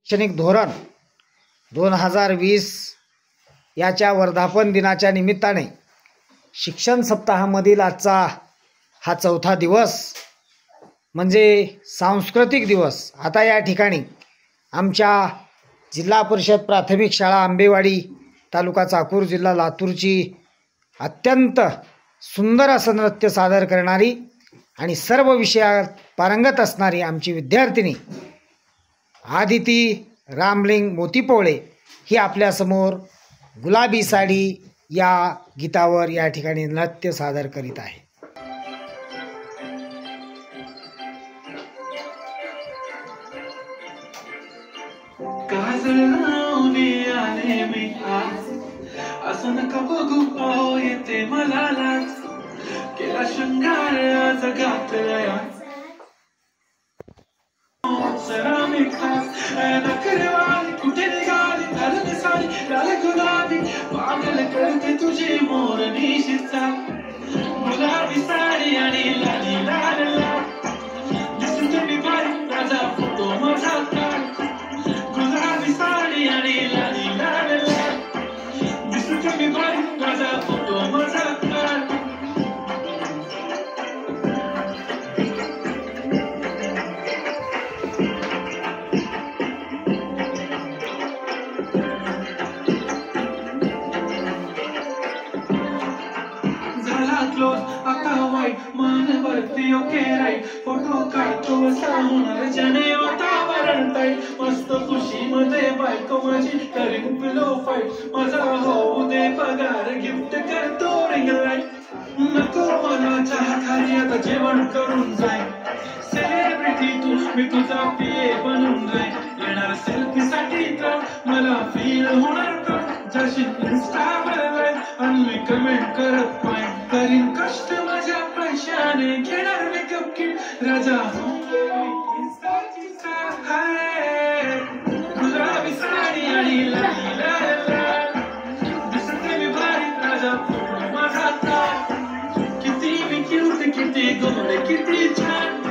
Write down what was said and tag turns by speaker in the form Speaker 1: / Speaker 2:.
Speaker 1: शैक्षणिक धोरण 2020 याच्या वर्धापन दिनाच्या निमित्ताने शिक्षण सप्ताहामधील आजचा हा चौथा दिवस म्हणजे सांस्कृतिक दिवस। आता या ठिकाणी आमच्या जिल्हा परिषद प्राथमिक शाळा आंबेवाडी तालुका चाकूर जिल्हा लातूरची अत्यंत सुंदर असं नृत्य सादर करणारी आणि सर्व विषयात पारंगत असणारी आमची विद्यार्थिनी आदिती रामलिंग मोतीपोळे ही आपल्यासमोर गुलाबी साडी या गीतावर या ठिकाणी नृत्य सादर करीत आहे।
Speaker 2: असं नका बघू पाहो येते मला लाज केला शृंगार आज घातलाय सरा मी खास नखरेवाली कुठे निघाली घालून साडी लाल गुलाबी पागल करते तुझी मोरणी शिचा गुलाबी साडी आणि लाली लाल लाल दिसते मी बाई माझा फोटो माझा काढ गुलाबी साडी आणि लाली लाल लाल दिसते मी बाई माझा फोटो माझा काढ आता वाईट मान वरती ओके राईट फोटो काढतो असा होणार जने वातावरण टाईट मस्त खुशी मध्ये बायको माझी करीन पिलो फाईट माझा होऊ दे पगार गिफ्ट करतो रिंग लाईट नको मला चहा खाली आता जेवण करून जाईन सेलिब्रिटी तू मी तुझा पिये बनून जाईन येणार सेल्फी साठी तर मला फील होणार तर जशी इंस्टावर लाईक आणि मी कमेंट करत पाहिजे करीन कष्ट माझ्या पैशाने घेणार मेकअप किट राजा गुलाबी साडी आणि लाली लाल लाल दिसते मी भारी राजा फोटो माझा किती मी क्यूट किती गोड किती छान